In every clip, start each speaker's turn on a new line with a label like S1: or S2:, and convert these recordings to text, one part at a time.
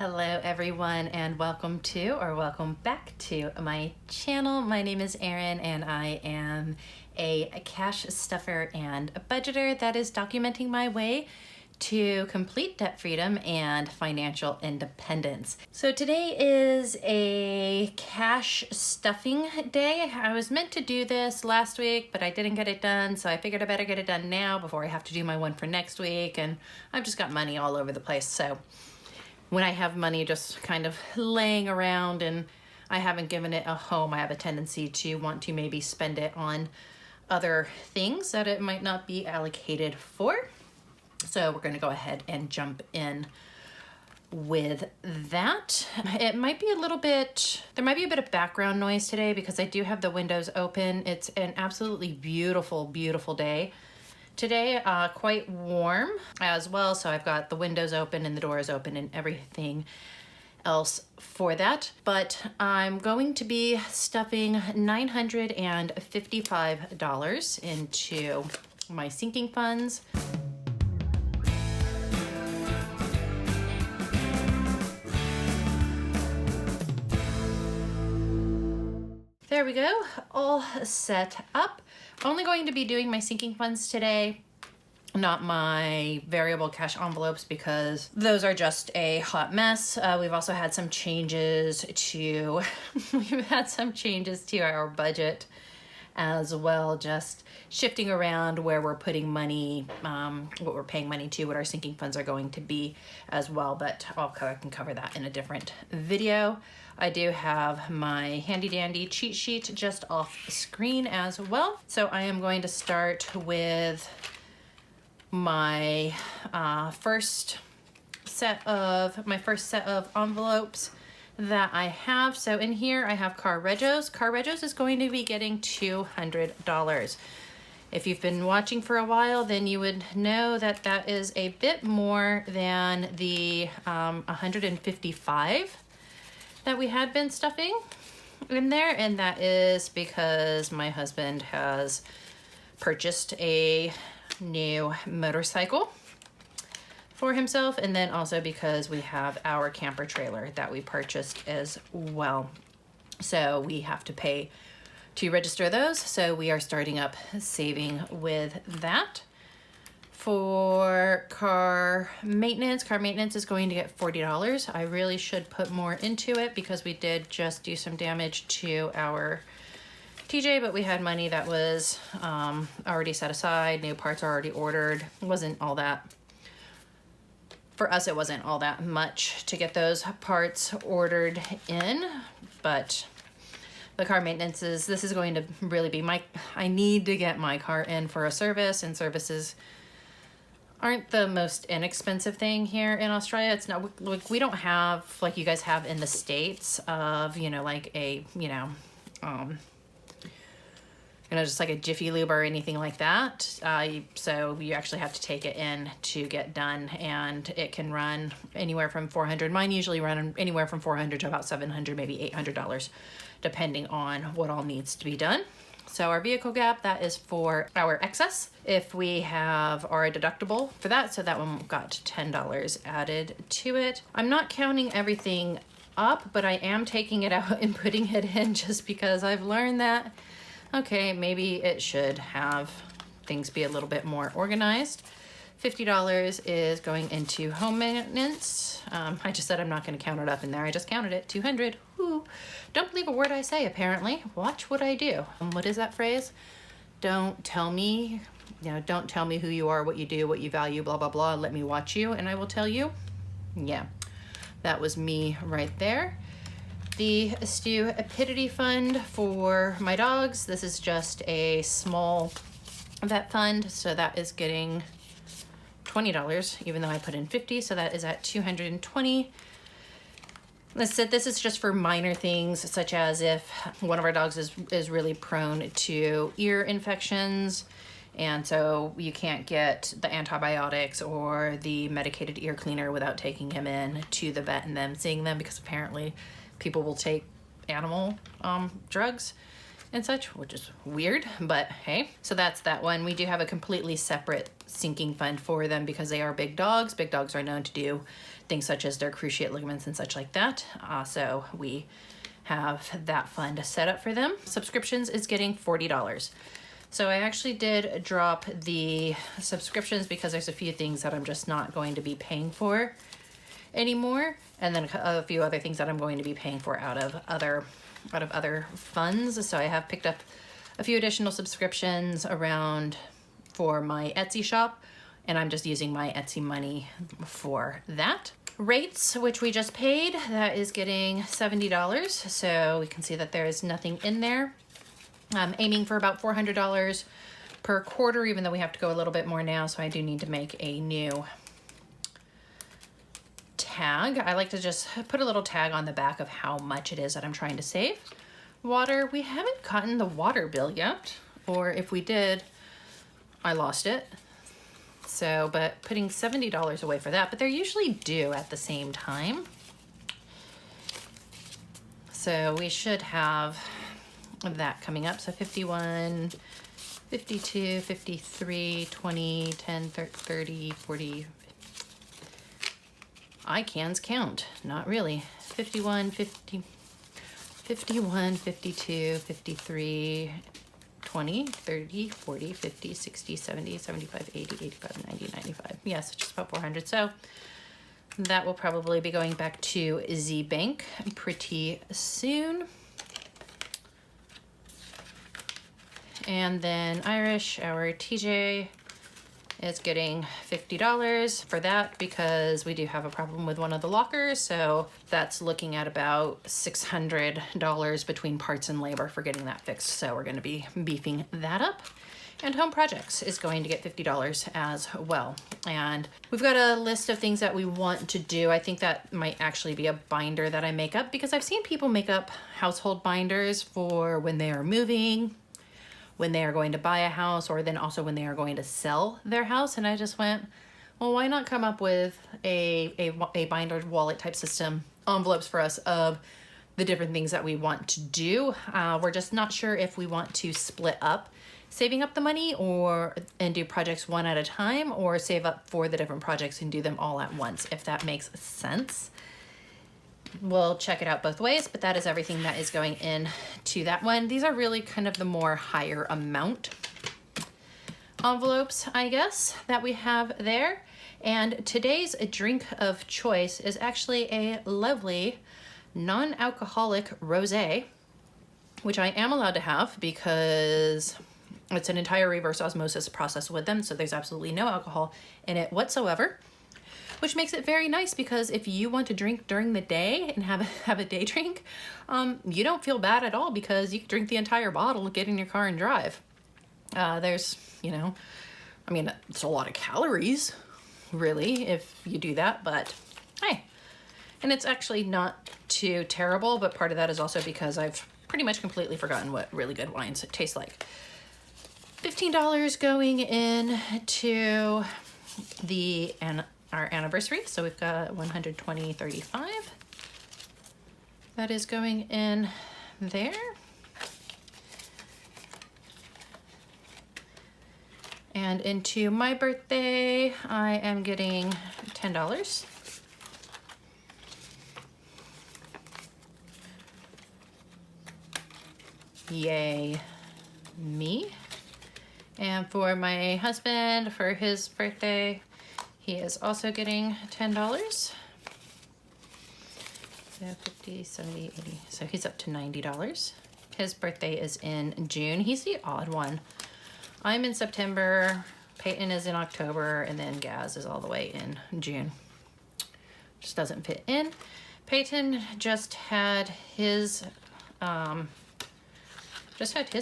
S1: Hello everyone and welcome back to my channel. My name is Erin and I am a cash stuffer and a budgeter that is documenting my way to complete debt freedom and financial independence. So today is a cash stuffing day. I was meant to do this last week, but I didn't get it done, so I figured I better get it done now before I have to do my one for next week, and I've just got money all over the place. So when I have money just kind of laying around and I haven't given it a home, I have a tendency to want to maybe spend it on other things that it might not be allocated for. So we're going to go ahead and jump in with that. It might be a little bit, there might be a bit of background noise today because I do have the windows open. It's an absolutely beautiful, beautiful day today, quite warm as well. So I've got the windows open and the doors open and everything else for that. But I'm going to be stuffing $955 into my sinking funds. There we go, all set up. Only going to be doing my sinking funds today, not my variable cash envelopes, because those are just a hot mess. We've also had some changes to, our budget as well, just shifting around where we're putting money, what we're paying money to, what our sinking funds are going to be as well, but I can cover that in a different video. I do have my handy dandy cheat sheet just off screen as well. So I am going to start with my first set of envelopes that I have. So in here I have Car Regos. Car Regos is going to be getting $200. If you've been watching for a while, then you would know that that is a bit more than the 155 that we had been stuffing in there, and that is because my husband has purchased a new motorcycle for himself, and then also because we have our camper trailer that we purchased as well. So we have to pay to register those, so we are starting up saving with that. For car maintenance is going to get $40. I really should put more into it because we did just do some damage to our TJ, but we had money that was already set aside, new parts are already ordered. It wasn't all that, for us it wasn't all that much to get those parts ordered in, but the car maintenance this is going to really be I need to get my car in for a service, and services aren't the most inexpensive thing here in Australia. It's not like we don't have like you guys have in the States of, like a, just like a Jiffy Lube or anything like that. So you actually have to take it in to get done, and it can run anywhere from $400. Mine usually run anywhere from $400 to about $700, maybe $800, depending on what all needs to be done. So our vehicle gap, that is for our excess. If we have our deductible for that, so that one got $10 added to it. I'm not counting everything up, but I am taking it out and putting it in just because I've learned that, okay, maybe it should have things be a little bit more organized. $50 is going into home maintenance. I just said I'm not going to count it up in there. I just counted it, 200. Woo. Don't believe a word I say, apparently. Watch what I do. What is that phrase? Don't tell me, don't tell me who you are, what you do, what you value, blah, blah, blah. Let me watch you and I will tell you. Yeah, that was me right there. The Stupidity Fund for my dogs. This is just a small vet fund, so that is getting $20, even though I put in 50, so that is at 220. This is just for minor things, such as if one of our dogs is really prone to ear infections, and so you can't get the antibiotics or the medicated ear cleaner without taking him in to the vet and them seeing them, because apparently people will take animal drugs and such, which is weird, but hey. So that's that one. We do have a completely separate sinking fund for them because they are big dogs. Big dogs are known to do things such as their cruciate ligaments and such like that. So we have that fund set up for them. Subscriptions is getting $40. So I actually did drop the subscriptions because there's a few things that I'm just not going to be paying for anymore, and then a few other things that I'm going to be paying for out of other funds. So I have picked up a few additional subscriptions around for my Etsy shop, and I'm just using my Etsy money for that. Rates, which we just paid, that is getting $70. So we can see that there is nothing in there. I'm aiming for about $400 per quarter, even though we have to go a little bit more now. So I do need to make a new tag. I like to just put a little tag on the back of how much it is that I'm trying to save. Water, we haven't gotten the water bill yet, or if we did, I lost it. So, but putting $70 away for that, but they're usually due at the same time. So we should have that coming up. So 51, 52, 53, 20, 10, 30, 40. I cans count, not really. 51, 50, 51, 52, 53, 20, 30, 40, 50, 60, 70, 75, 80, 85, 90, 95. Yes, just about 400. So that will probably be going back to Z Bank pretty soon. And then Irish, our TJ, is getting $50 for that because we do have a problem with one of the lockers. So that's looking at about $600 between parts and labor for getting that fixed. So we're going to be beefing that up. And Home Projects is going to get $50 as well. And we've got a list of things that we want to do. I think that might actually be a binder that I make up because I've seen people make up household binders for when they are moving, when they are going to buy a house, or then also when they are going to sell their house. And I just went, well, why not come up with a binder wallet type system, envelopes for us of the different things that we want to do. We're just not sure if we want to split up saving up the money and do projects one at a time, or save up for the different projects and do them all at once, if that makes sense. We'll check it out both ways, but that is everything that is going in to that one. These are really kind of the more higher amount envelopes, I guess, that we have there. And today's drink of choice is actually a lovely non-alcoholic rosé, which I am allowed to have because it's an entire reverse osmosis process with them. So there's absolutely no alcohol in it whatsoever, which makes it very nice because if you want to drink during the day and have a day drink, you don't feel bad at all because you can drink the entire bottle, get in your car and drive. There's, I mean, it's a lot of calories, really, if you do that, but hey. And it's actually not too terrible, but part of that is also because I've pretty much completely forgotten what really good wines taste like. $15 going in to our anniversary. So we've got 120.35. That is going in there. And into my birthday, I am getting $10. Yay me. And for my husband, for his birthday, he is also getting $10. So 50, 70, 80. So he's up to $90. His birthday is in June. He's the odd one. I'm in September, Peyton is in October, and then Gaz is all the way in June. Just doesn't fit in. Peyton just had his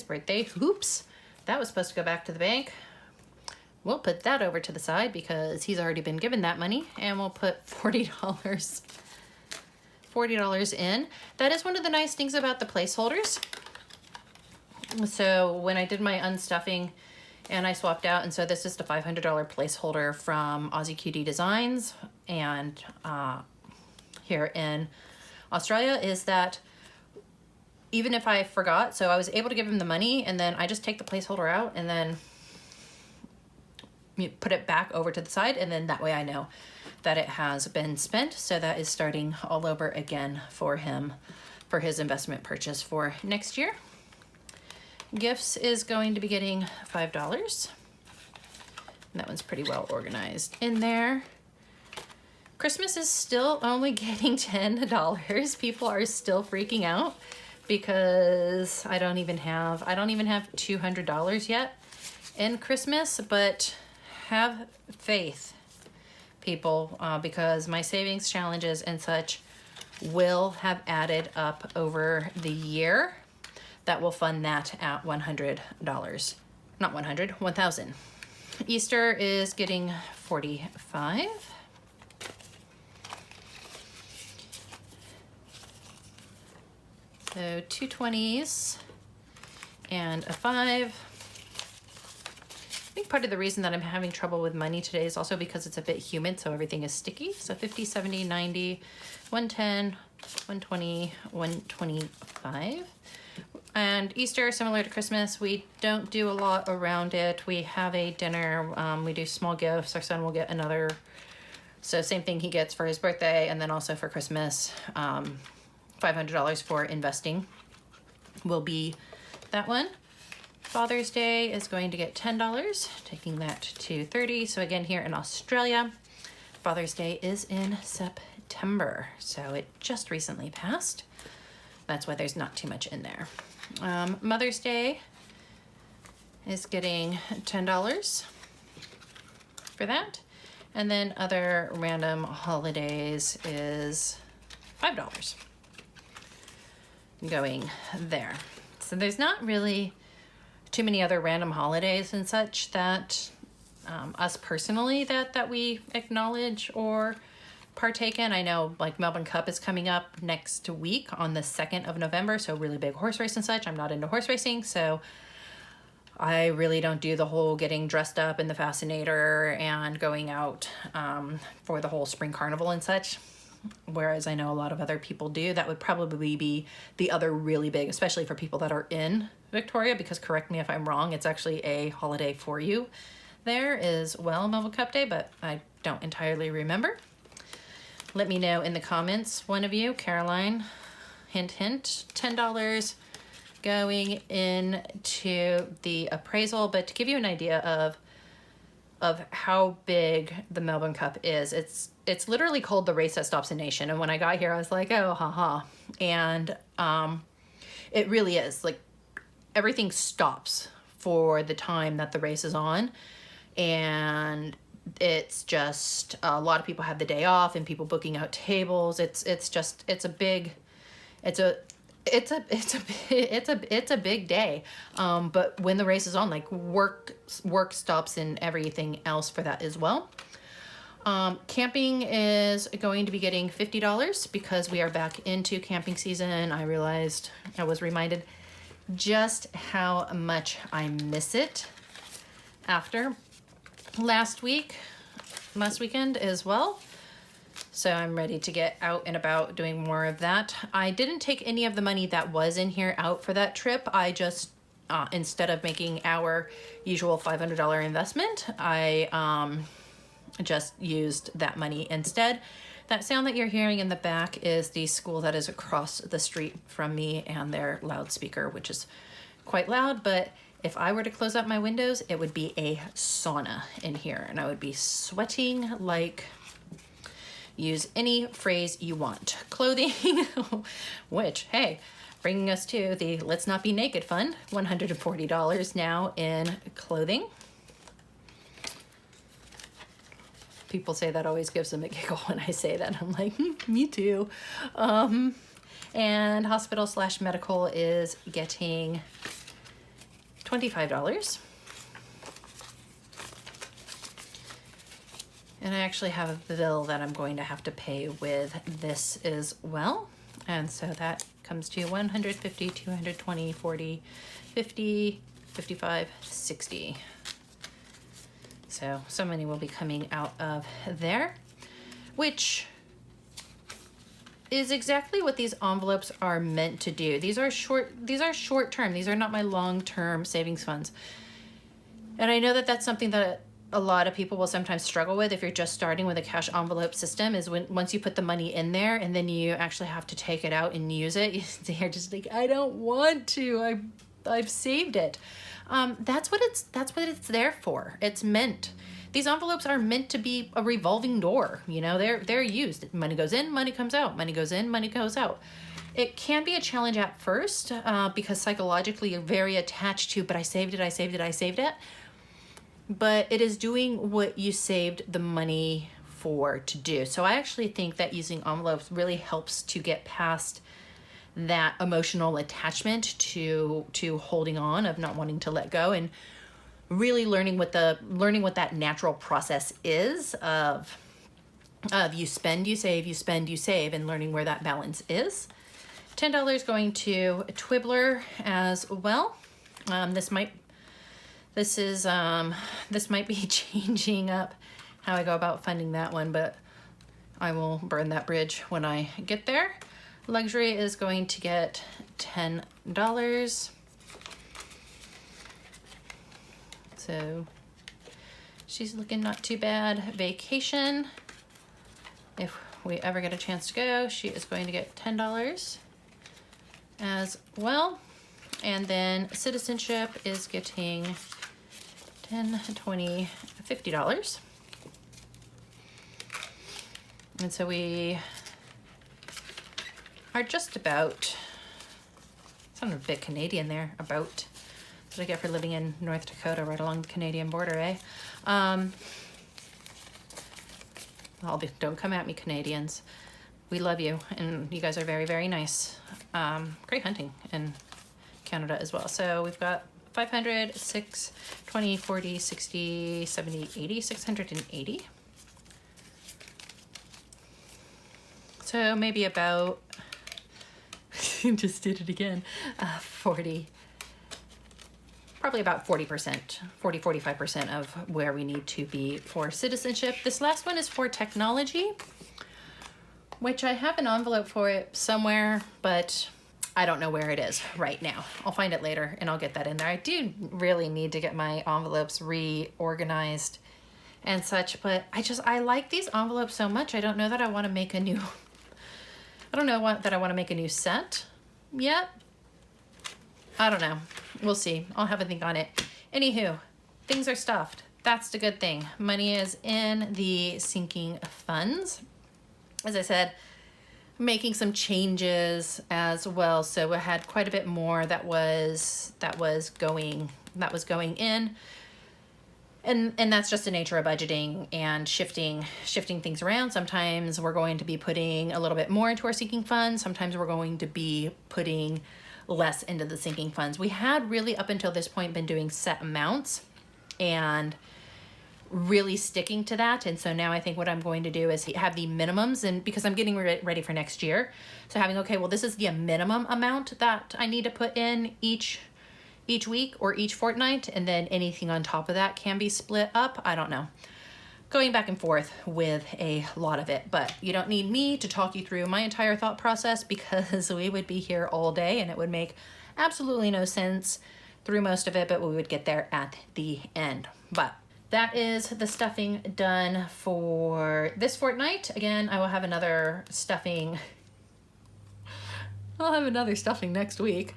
S1: birthday. Oops, that was supposed to go back to the bank. We'll put that over to the side because he's already been given that money, and we'll put $40 in. That is one of the nice things about the placeholders. So when I did my unstuffing and I swapped out, and so this is the $500 placeholder from Aussie QD Designs and here in Australia, is that even if I forgot, so I was able to give him the money, and then I just take the placeholder out and then put it back over to the side, and then that way I know that it has been spent. So that is starting all over again for him for his investment purchase for next year. Gifts is going to be getting $5. That one's pretty well organized in there. Christmas is still only getting $10. People are still freaking out because I don't even have $200 yet in Christmas, but have faith, people, because my savings challenges and such will have added up over the year. That will fund that at $100. Not 100, 1,000. Easter is getting 45. So 2 20s and a 5. I think part of the reason that I'm having trouble with money today is also because it's a bit humid, so everything is sticky. So 50, 70, 90, 110, 120, 125. And Easter, similar to Christmas, we don't do a lot around it. We have a dinner, we do small gifts. Our son will get another, so same thing he gets for his birthday, and then also for Christmas, $500 for investing will be that one. Father's Day is going to get $10, taking that to 30. So again, here in Australia, Father's Day is in September. So it just recently passed. That's why there's not too much in there. Mother's Day is getting $10 for that. And then other random holidays is $5 going there. So there's not really too many other random holidays and such that us personally that we acknowledge or partake in. I know like Melbourne Cup is coming up next week on the 2nd of November, so really big horse race and such. I'm not into horse racing, so I really don't do the whole getting dressed up in the fascinator and going out for the whole spring carnival and such, whereas I know a lot of other people do. That would probably be the other really big, especially for people that are in Victoria, because correct me if I'm wrong, it's actually a holiday for you there as well, Melbourne Cup Day, but I don't entirely remember. Let me know in the comments, one of you. Caroline, hint, hint, $10 going into the appraisal. But to give you an idea of how big the Melbourne Cup is, it's literally called the race that stops a nation. And when I got here, I was like, oh, haha. And it really is. Like, everything stops for the time that the race is on. And it's just a lot of people have the day off and people booking out tables. It's a big day. But when the race is on, like work stops and everything else for that as well. Camping is going to be getting $50 because we are back into camping season. I was reminded just how much I miss it after last weekend as well. So I'm ready to get out and about doing more of that. I didn't take any of the money that was in here out for that trip. I just, instead of making our usual $500 investment, I just used that money instead. That sound that you're hearing in the back is the school that is across the street from me and their loudspeaker, which is quite loud, but if I were to close up my windows, it would be a sauna in here, and I would be sweating like, use any phrase you want. Clothing, which, hey, bringing us to the Let's Not Be Naked fund, $140 now in clothing. People say that always gives them a giggle when I say that. I'm like, me too. And hospital/medical is getting $25. And I actually have a bill that I'm going to have to pay with this as well. And so that comes to 150, 220, 40, 50, 55, 60. So money will be coming out of there, which is exactly what these envelopes are meant to do. These are short term. These are not my long-term savings funds. And I know that that's something that a lot of people will sometimes struggle with if you're just starting with a cash envelope system, is when once you put the money in there and then you actually have to take it out and use it, you're just like, I don't want to. I've saved it. That's what it's there for. It's meant. These envelopes are meant to be a revolving door. You know, they're used. Money goes in, money comes out. Money goes in, money goes out. It can be a challenge at first because psychologically you're very attached to, but I saved it, I saved it, I saved it. But it is doing what you saved the money for to do. So I actually think that using envelopes really helps to get past that emotional attachment to holding on, of not wanting to let go, and really learning what that natural process is of you spend, you save, you spend, you save, and learning where that balance is. $10 going to a Twibbler as well. This might be changing up how I go about funding that one, but I will burn that bridge when I get there. Luxury is going to get $10. So she's looking not too bad. Vacation, if we ever get a chance to go, she is going to get $10 as well. And then citizenship is getting $10, $20, $50. And so we are just about, sounded a bit Canadian there, about. That's what I get for living in North Dakota, right along the Canadian border, eh? Don't come at me, Canadians. We love you, and you guys are very, very nice. Great hunting in Canada as well. So we've got 500, 6, 20, 40, 60, 70, 80, 680. So maybe about, just did it again, 40, probably about 40%, 45% of where we need to be for citizenship. This last one is for technology, which I have an envelope for it somewhere, but I don't know where it is right now. I'll find it later and I'll get that in there. I do really need to get my envelopes reorganized and such, but I like these envelopes so much. I don't know that I want to make a new, I want to make a new set yet. I don't know. We'll see. I'll have a think on it. Anywho, things are stuffed. That's the good thing. Money is in the sinking funds. As I said, making some changes as well. So we had quite a bit more that was going in. And that's just the nature of budgeting and shifting things around. Sometimes we're going to be putting a little bit more into our sinking funds. Sometimes we're going to be putting less into the sinking funds. We had really up until this point been doing set amounts and really sticking to that. And so now I think what I'm going to do is have the minimums, and because I'm getting ready for next year. So having, okay, well, this is the minimum amount that I need to put in each week or each fortnight, and then anything on top of that can be split up. I don't know. Going back and forth with a lot of it, but you don't need me to talk you through my entire thought process, because we would be here all day and it would make absolutely no sense through most of it, but we would get there at the end. But that is the stuffing done for this fortnight. Again, I will have another stuffing. I'll have another stuffing next week.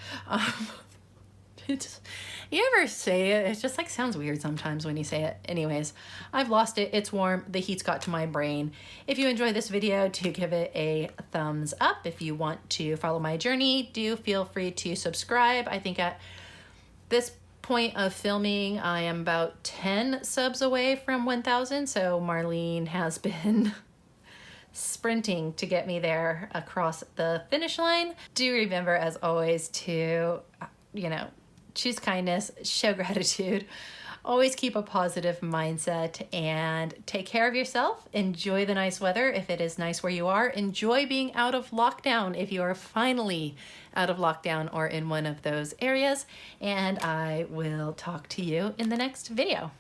S1: You ever say it? It just like sounds weird sometimes when you say it. Anyways, I've lost it. It's warm. The heat's got to my brain. If you enjoyed this video, do give it a thumbs up. If you want to follow my journey, do feel free to subscribe. I think at this point of filming, I am about 10 subs away from 1,000. So Marlene has been sprinting to get me there across the finish line. Do remember, as always, to, choose kindness, show gratitude, always keep a positive mindset, and take care of yourself. Enjoy the nice weather if it is nice where you are. Enjoy being out of lockdown if you are finally out of lockdown or in one of those areas. And I will talk to you in the next video.